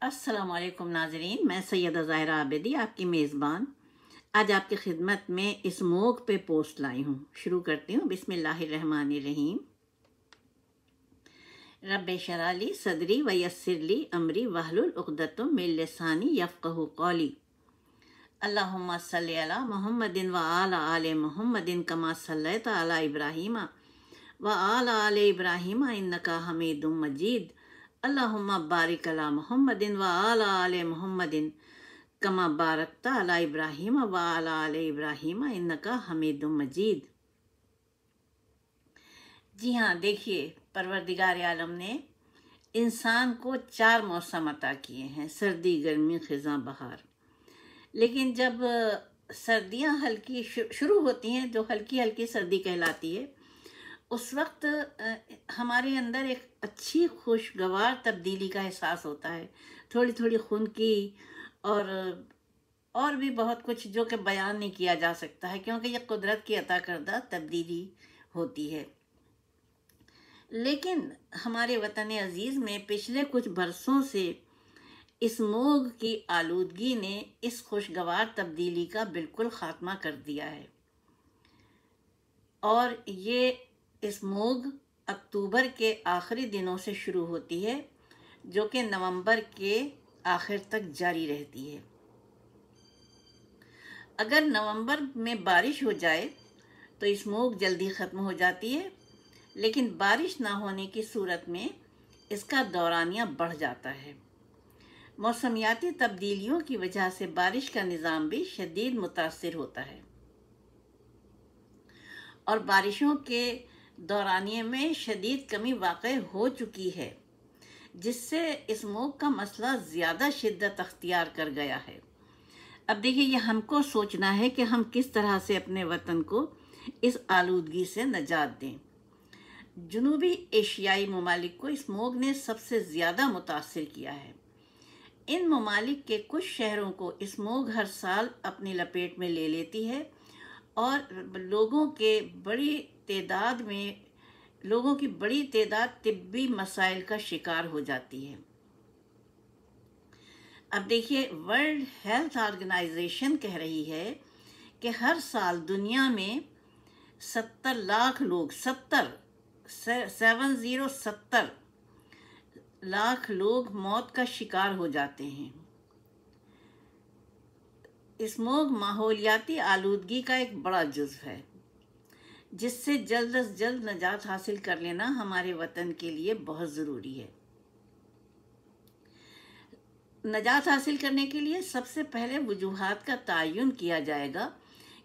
अस्सलाम वालेकुम नाजरीन, मैं सैयदा ज़ाहिरा आबिदी आपकी मेज़बान आज आपकी खिदमत में स्मोक पे पोस्ट लाई हूँ। शुरू करती हूँ। बिस्मिल्लाहिर्रहमानिर्रहीम। रब्बे शरह ली सदरी व यस्सिर ली अमरी वहलुल उक़दतम मिन लिसानी यफ़क़हू क़ौली। अल्लाहुम्मा सल्लि अला मुहम्मदिन व आला आले मुहम्मदिन कमा सल्लैता अला इब्राहीम व आला आले इब्राहीम इन्नका हमीदुम मजीद। अल्लाहुम्मा बारिक अला मुहम्मदिन व आला आले मुहम्मदिन कमा बारकता अला इब्राहीम व आला आले इब्राहीम इन्नका हमीदुम मजीद। जी हाँ, देखिए, परवरदिगार आलम ने इंसान को 4 मौसम अता किए हैं, सर्दी, गर्मी, ख़िज़ां, बहार। लेकिन जब सर्दियाँ हल्की शुरू होती हैं, जो हल्की हल्की सर्दी कहलाती है, उस वक्त हमारे अंदर एक अच्छी खुशगवार तब्दीली का एहसास होता है। थोड़ी थोड़ी खुनकी और भी बहुत कुछ जो कि बयान नहीं किया जा सकता है, क्योंकि ये कुदरत की अता करदा तब्दीली होती है। लेकिन हमारे वतन अजीज़ में पिछले कुछ बरसों से स्मोग की आलूदगी ने इस खुशगवार तब्दीली का बिल्कुल ख़ात्मा कर दिया है। और ये स्मोग अक्टूबर के आखिरी दिनों से शुरू होती है, जो कि नवंबर के आखिर तक जारी रहती है। अगर नवंबर में बारिश हो जाए तो स्मोग जल्दी ख़त्म हो जाती है, लेकिन बारिश ना होने की सूरत में इसका दौरानिया बढ़ जाता है। मौसमियाती तब्दीलियों की वजह से बारिश का निज़ाम भी शदीद मुतासिर होता है और बारिशों के दौरानिये में शदीद कमी वाक़ई हो चुकी है, जिससे स्मोग का मसला ज़्यादा शिद्दत अख्तियार कर गया है। अब देखिए, ये हमको सोचना है कि हम किस तरह से अपने वतन को इस आलूदगी से निजात दें। जनूबी एशियाई ममालिक को स्मोग ने सबसे ज़्यादा मुतासिर किया है। इन ममालिक के कुछ शहरों को स्मोग हर साल अपनी लपेट में ले लेती है और लोगों की बड़ी तादाद तिब्बी मसाइल का शिकार हो जाती है। अब देखिए, वर्ल्ड हेल्थ ऑर्गेनाइजेशन कह रही है कि हर साल दुनिया में 70 लाख लोग 70 लाख लोग मौत का शिकार हो जाते हैं। स्मोग माहौलियाती आलूदगी का एक बड़ा जुज़्व है, जिससे जल्द अज जल्द निजात हासिल कर लेना हमारे वतन के लिए बहुत ज़रूरी है। निजात हासिल करने के लिए सबसे पहले वजूहात का तयन किया जाएगा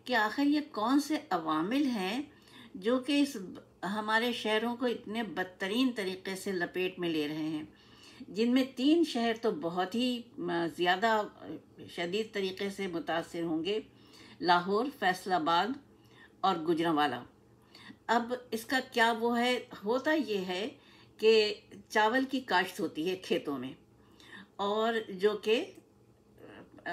कि आखिर ये कौन से अवामिल हैं जो कि इस हमारे शहरों को इतने बदतरीन तरीके से लपेट में ले रहे हैं, जिनमें 3 शहर तो बहुत ही ज़्यादा शदीद तरीके से मुतासिर होंगे: लाहौर, फैसलाबाद और गुजरांवाला। अब इसका क्या वो है, होता ये है कि चावल की काश्त होती है खेतों में, और जो कि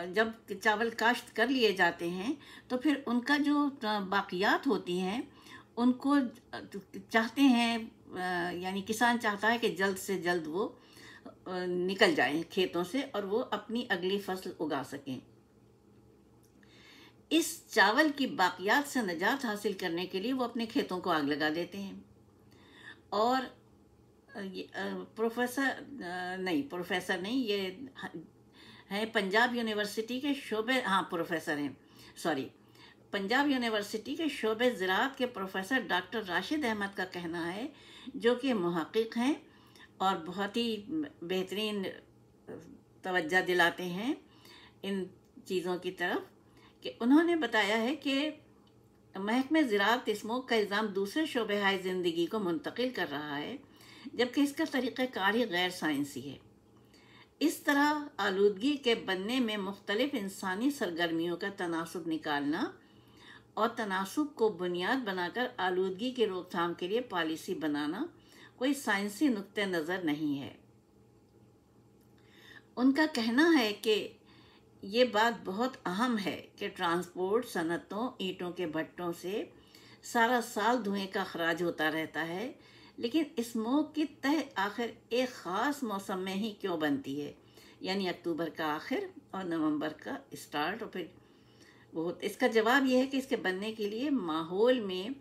जब चावल काश्त कर लिए जाते हैं तो फिर उनका जो बाकियात होती हैं उनको चाहते हैं, यानी किसान चाहता है कि जल्द से जल्द वो निकल जाएं खेतों से और वो अपनी अगली फसल उगा सकें। इस चावल की बाकियात से निजात हासिल करने के लिए वो अपने खेतों को आग लगा देते हैं। और प्रोफेसर नहीं, ये है पंजाब यूनिवर्सिटी के पंजाब यूनिवर्सिटी के शोबे ज़राअत के प्रोफेसर डॉक्टर राशिद अहमद का कहना है, जो कि मुहक़्क़िक़ हैं और बहुत ही बेहतरीन तवज्जो दिलाते हैं इन चीज़ों की तरफ, कि उन्होंने बताया है कि महकमे ज़राअत स्मोग का इल्ज़ाम दूसरे शोबे हाय ज़िंदगी को मुंतकिल कर रहा है, जबकि इसका तरीक़ाकार ही गैर साइंसी है। इस तरह आलूदगी के बनने में मुख्तलिफ इंसानी सरगर्मियों का तनासुब निकालना और तनासुब को बुनियाद बनाकर आलूदगी की रोकथाम के लिए पॉलिसी बनाना कोई साइंसी नुक्ते नज़र नहीं है। उनका कहना है कि ये बात बहुत अहम है कि ट्रांसपोर्ट सनतों, ईंटों के भट्टों से सारा साल धुएं का अखराज होता रहता है, लेकिन स्मोग की तह आखिर एक ख़ास मौसम में ही क्यों बनती है, यानी अक्टूबर का आखिर और नवंबर का स्टार्ट। और फिर इसका जवाब यह है कि इसके बनने के लिए माहौल में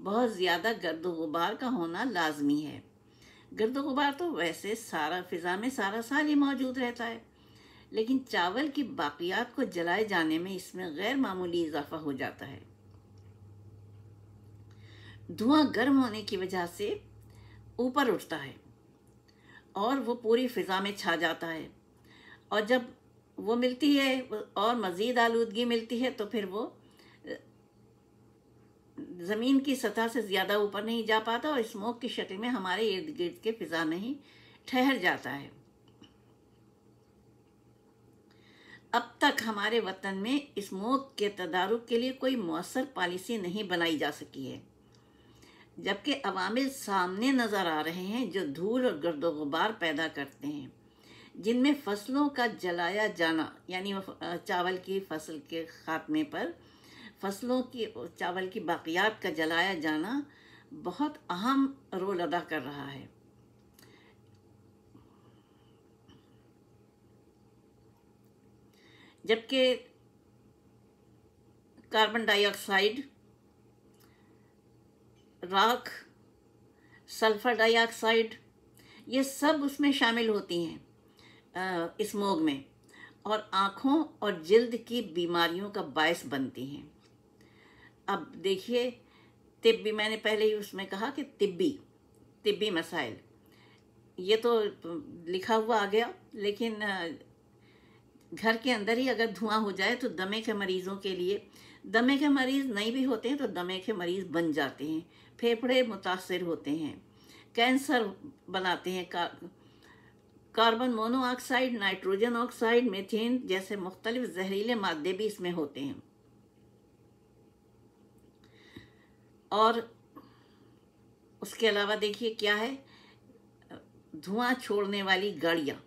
बहुत ज़्यादा गर्द गुबार का होना लाजमी है। गर्द गुबार तो वैसे सारा फिज़ा में सारा साल ही मौजूद रहता है, लेकिन चावल की बाक़ियात को जलाए जाने में इसमें गैर मामूली इजाफा हो जाता है। धुआं गर्म होने की वजह से ऊपर उठता है और वो पूरी फ़िज़ा में छा जाता है, और जब वो मिलती है और मज़ीद आलूदगी मिलती है तो फिर वो ज़मीन की सतह से ज़्यादा ऊपर नहीं जा पाता और स्मोक की शक्ल में हमारे इर्द गिर्द के फ़िज़ा में ही ठहर जाता है। अब तक हमारे वतन में स्मोक के तदारुक के लिए कोई मौसर पॉलिसी नहीं बनाई जा सकी है, जबकि अवामिल सामने नज़र आ रहे हैं जो धूल और गर्दो गुबार पैदा करते हैं, जिनमें फसलों का जलाया जाना, यानी चावल की फसल के ख़ात्मे पर चावल की बाक़ियात का जलाया जाना बहुत अहम रोल अदा कर रहा है। जबकि कार्बन डाइऑक्साइड, राख, सल्फ़र डाइऑक्साइड, ये सब उसमें शामिल होती हैं स्मोग में, और आँखों और जल्द की बीमारियों का बायस बनती हैं। अब देखिए, तिब्बी, मैंने पहले ही उसमें कहा कि तिब्बी मसाइल, ये तो लिखा हुआ आ गया, लेकिन घर के अंदर ही अगर धुआं हो जाए तो दमे के मरीज़ों के लिए, दमे के मरीज़ नहीं भी होते हैं तो दमे के मरीज़ बन जाते हैं, फेफड़े मुतासर होते हैं, कैंसर बनाते हैं, carbon monoxide, nitrogen oxide, methane जैसे मुख्तलिफ जहरीले मादे भी इसमें होते हैं। और उसके अलावा देखिए क्या है, धुआं छोड़ने वाली गाड़ियाँ,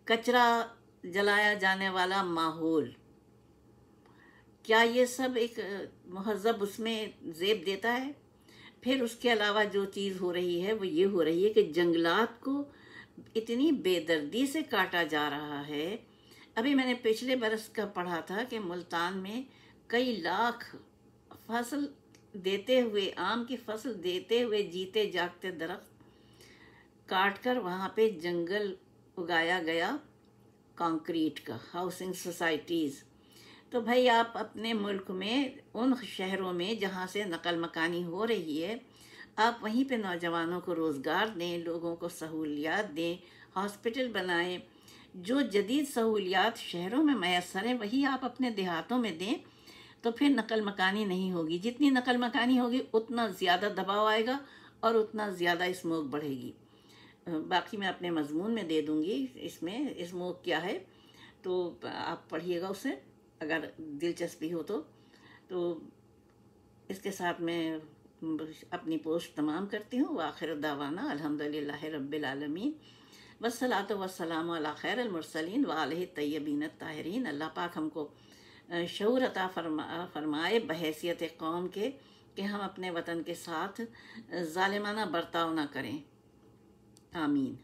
कचरा जलाया जाने वाला माहौल, क्या ये सब एक महज़ब उसमें ज़ेब देता है? फिर उसके अलावा जो चीज़ हो रही है वो ये हो रही है कि जंगलात को इतनी बेदर्दी से काटा जा रहा है। अभी मैंने पिछले बरस का पढ़ा था कि मुल्तान में कई लाख फसल देते हुए, आम की फसल देते हुए जीते जागते दरख्त काट कर वहाँ पे जंगल उगाया गया कंक्रीट का, हाउसिंग सोसाइटीज़। तो भाई आप अपने मुल्क में उन शहरों में जहाँ से नकल मकानी हो रही है, आप वहीं पे नौजवानों को रोज़गार दें, लोगों को सहूलियात दें, हॉस्पिटल बनाएं। जो जदीद सहूलियात शहरों में मैसर हैं वही आप अपने देहातों में दें, तो फिर नकल मकानी नहीं होगी। जितनी नकल मकानी होगी उतना ज़्यादा दबाव आएगा और उतना ज़्यादा स्मोक बढ़ेगी। बाकी मैं अपने मजमून में दे दूँगी, इसमें स्मोक क्या है, तो आप पढ़िएगा उसे अगर दिलचस्पी हो तो इसके साथ मैं अपनी पोस्ट तमाम करती हूँ। आखिर दावाना अल्हम्दुलिल्लाहि रब्बिल आलमीन, वस्सलातु वस्सलामु अला खैरिल मुरसलीन व आलिहि तय्यबीन ताहिरीन। अल्लाह पाक हमको शऊर अता फरमाए बहैसियत कौम के कि हम अपने वतन के साथ ज़ालिमाना बर्ताव ना करें। आमीन।